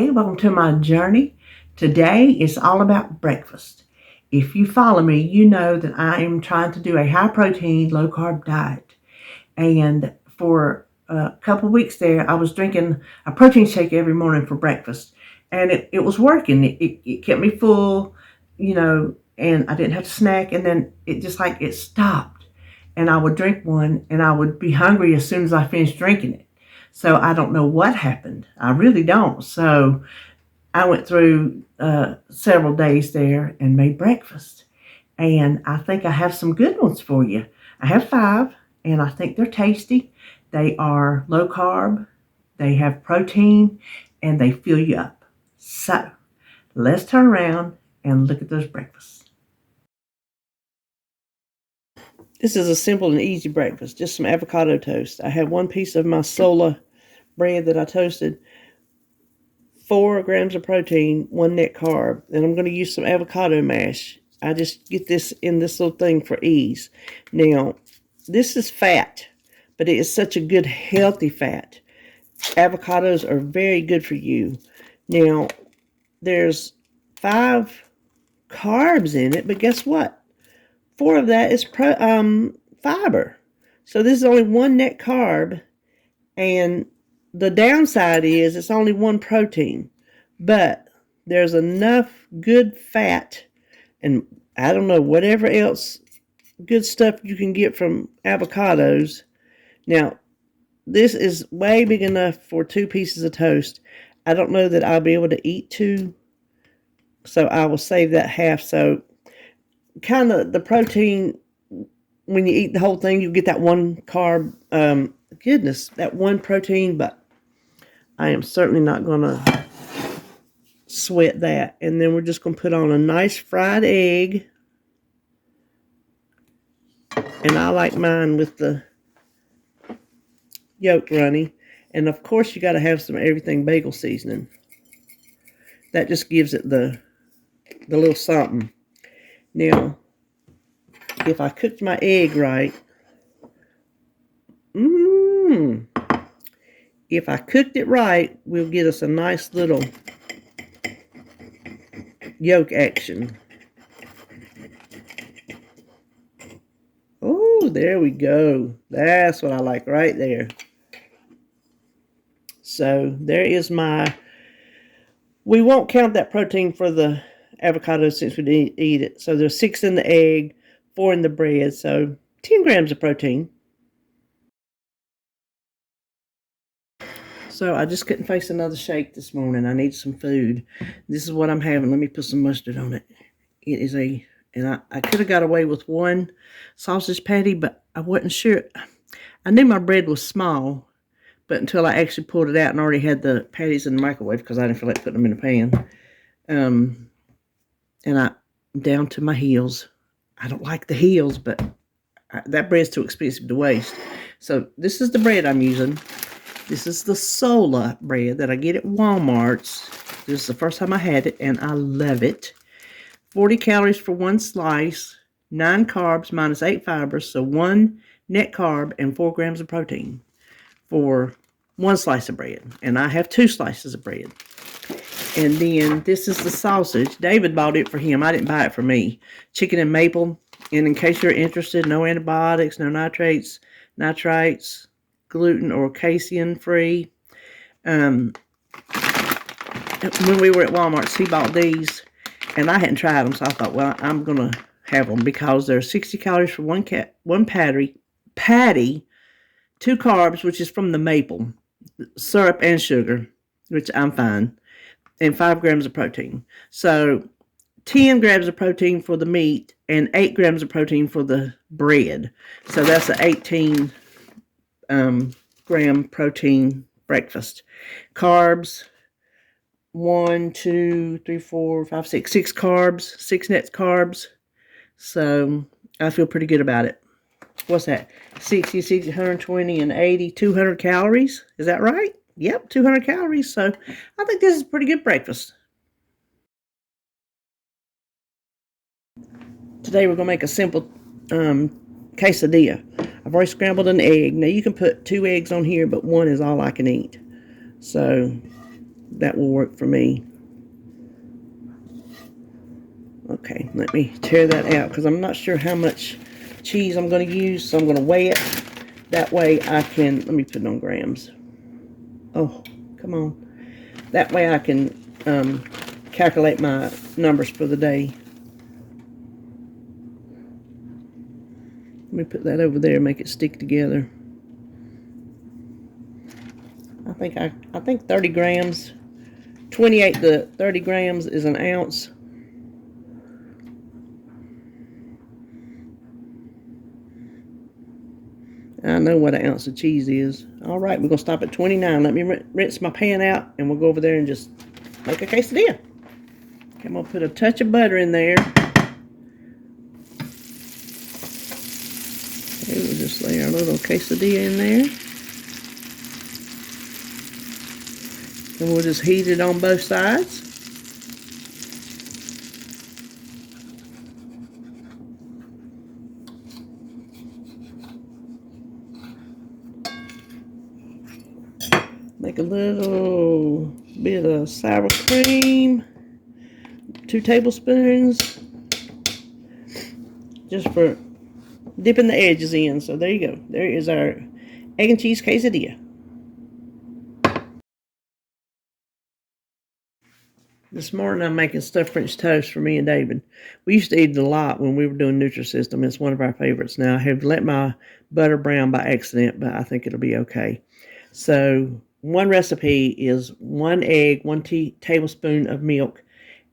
family. Welcome to my journey. Today is all about breakfast. If you follow me, you know that I am trying to do a high protein, low carb diet. And for a couple of weeks there, I was drinking a protein shake every morning for breakfast. And it was working. It kept me full, and I didn't have to snack. And then it stopped. And I would drink one and I would be hungry as soon as I finished drinking it. So I don't know what happened. I really don't. So I went through several days there and made breakfast. And I think I have some good ones for you. I have 5, and I think they're tasty. They are low carb, they have protein, and they fill you up. So let's turn around and look at those breakfasts. This is a simple and easy breakfast, just some avocado toast. I have 1 piece of my Sola bread that I toasted, 4 grams of protein, 1 net carb. And I'm going to use some avocado mash. I just get this in this little thing for ease. Now, this is fat, but it is such a good, healthy fat. Avocados are very good for you. Now, there's 5 carbs in it, but guess what? 4 of that is fiber. So this is only 1 net carb, and the downside is it's only 1 protein, but there's enough good fat and I don't know, whatever else good stuff you can get from avocados. Now, this is way big enough for 2 pieces of toast. I don't know that I'll be able to eat 2, so I will save that half. So kind of the protein, when you eat the whole thing, you get that 1 carb, that 1 protein, but I am certainly not going to sweat that. And then we're just going to put on a nice fried egg. And I like mine with the yolk runny. And of course, you got to have some everything bagel seasoning. That just gives it the little something. Now, if I cooked my egg right, if I cooked it right, we'll get us a nice little yolk action. Oh, there we go. That's what I like right there. So there is we won't count that protein for the avocado since we didn't eat it. So there's 6 in the egg, 4 in the bread, so 10 grams of protein. So I just couldn't face another shake this morning. I need some food. This is what I'm having. Let me put some mustard on it. It is and I could have got away with 1 sausage patty, but I wasn't sure. I knew my bread was small, but until I actually pulled it out and already had the patties in the microwave because I didn't feel like putting them in a pan. And I'm down to my heels. I don't like the heels, but that bread's too expensive to waste. So this is the bread I'm using. This is the Sola bread that I get at Walmart's. This is the first time I had it, and I love it. 40 calories for 1 slice, 9 carbs minus 8 fibers, so 1 net carb and 4 grams of protein for 1 slice of bread. And I have 2 slices of bread. And then this is the sausage. David bought it for him. I didn't buy it for me. Chicken and maple. And in case you're interested, no antibiotics, no nitrates, gluten or casein free. When we were at Walmart's, he bought these, and I hadn't tried them, so I thought, well, I'm going to have them because they're 60 calories for 1 patty, 2 carbs, which is from the maple, syrup and sugar, which I'm fine, and 5 grams of protein. So 10 grams of protein for the meat and 8 grams of protein for the bread. So that's an 18 gram protein breakfast. Carbs, 1, 2, 3, 4, 5, 6 carbs, 6 net carbs. So I feel pretty good about it. What's that? 60, 120, and 80, 200 calories. Is that right? Yep, 200 calories. So I think this is a pretty good breakfast. Today we're going to make a simple quesadilla. I've already scrambled an egg. Now you can put 2 eggs on here, but 1 is all I can eat. So that will work for me. Okay, let me tear that out because I'm not sure how much cheese I'm going to use, so I'm going to weigh it. That way I can, let me put it on grams. Oh, come on. That way I can calculate my numbers for the day. Let me put that over there and make it stick together. I think 30 grams, 28 to 30 grams is an ounce. I know what an ounce of cheese is. All right, we're going to stop at 29. Let me rinse my pan out, and we'll go over there and just make a quesadilla. Okay, I'm going to put a touch of butter in there. Okay, we'll just lay our little quesadilla in there. And we'll just heat it on both sides. Make a little bit of sour cream, 2 tablespoons, just for dipping the edges in. So there you go. There is our egg and cheese quesadilla. This morning I'm making stuffed French toast for me and David. We used to eat it a lot when we were doing Nutrisystem. It's one of our favorites now. I have let my butter brown by accident, but I think it'll be okay. So one recipe is 1 egg, 1 tablespoon of milk,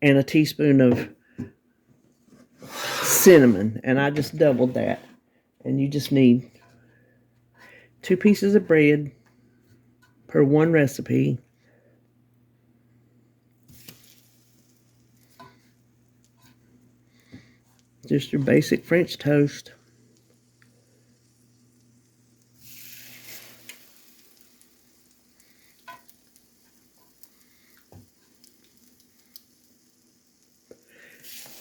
and a teaspoon of cinnamon. And I just doubled that. And you just need 2 pieces of bread per one recipe. Just your basic French toast.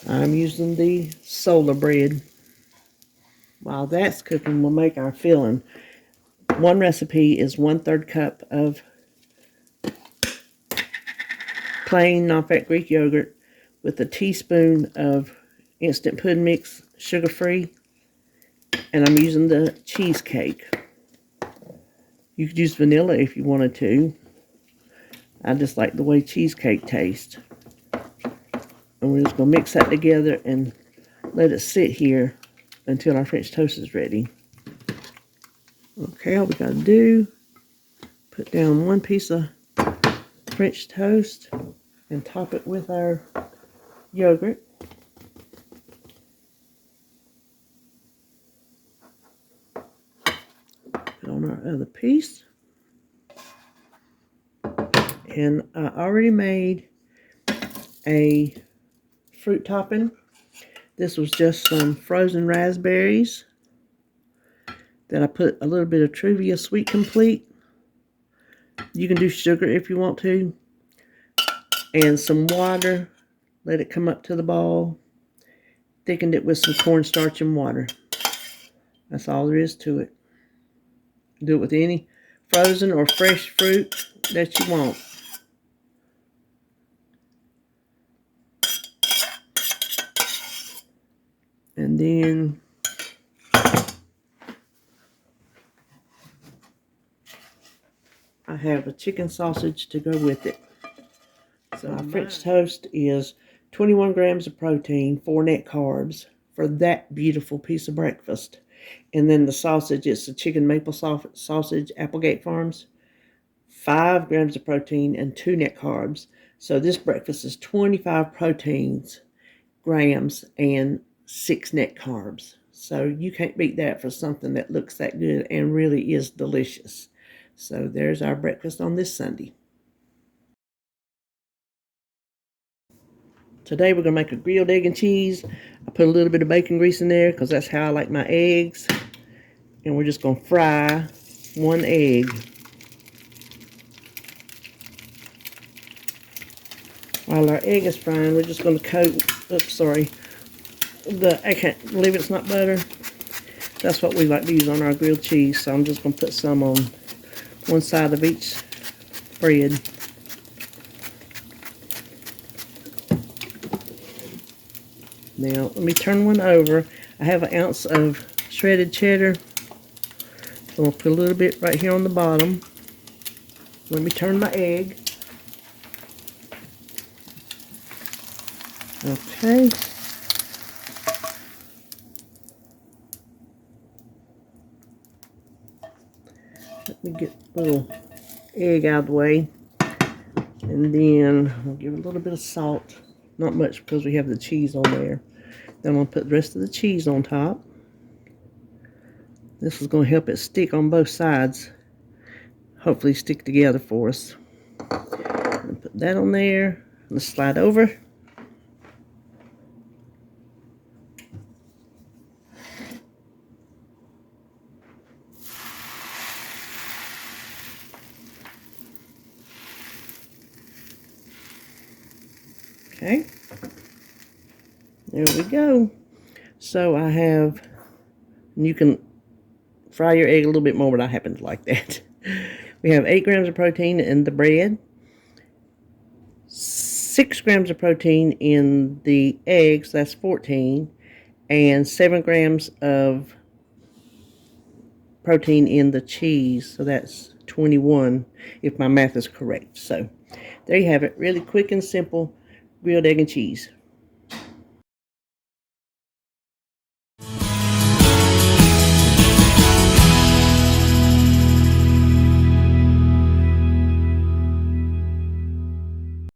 I'm using the solar bread. While that's cooking, we'll make our filling. One recipe is 1/3 cup of plain non-fat Greek yogurt with a teaspoon of instant pudding mix, sugar-free, and I'm using the cheesecake. You could use vanilla if you wanted to. I just like the way cheesecake tastes. And we're just going to mix that together and let it sit here until our French toast is ready. Okay, all we got to do, put down 1 piece of French toast and top it with our yogurt. Put on our other piece. And I already made a fruit topping. This was just some frozen raspberries. Then I put a little bit of Truvia Sweet Complete. You can do sugar if you want to. And some water. Let it come up to the ball. Thickened it with some cornstarch and water. That's all there is to it. Do it with any frozen or fresh fruit that you want. And then I have a chicken sausage to go with it. So our French toast is 21 grams of protein, 4 net carbs for that beautiful piece of breakfast. And then the sausage, it's a chicken maple sausage, Applegate Farms, 5 grams of protein and 2 net carbs. So this breakfast is 25 grams and 6 net carbs. So you can't beat that for something that looks that good and really is delicious. So there's our breakfast on this Sunday. Today we're going to make a grilled egg and cheese. I put a little bit of bacon grease in there because that's how I like my eggs. And we're just going to fry 1 egg. While our egg is frying, we're just going to coat, I can't believe it's not butter. That's what we like to use on our grilled cheese. So I'm just going to put some on one side of each bread. Now, let me turn one over. I have an ounce of shredded cheddar. So I'll put a little bit right here on the bottom. Let me turn my egg. Okay. Let me get a little egg out of the way. And then I'll give it a little bit of salt. Not much because we have the cheese on there. Then I'm going to put the rest of the cheese on top. This is going to help it stick on both sides. Hopefully stick together for us. Put that on there. Let's slide over. Okay. There we go. So I have, you can fry your egg a little bit more, but I happen to like that. We have 8 grams of protein in the bread, 6 grams of protein in the eggs, that's 14, and 7 grams of protein in the cheese, so that's 21, if my math is correct. So there you have it, really quick and simple grilled egg and cheese.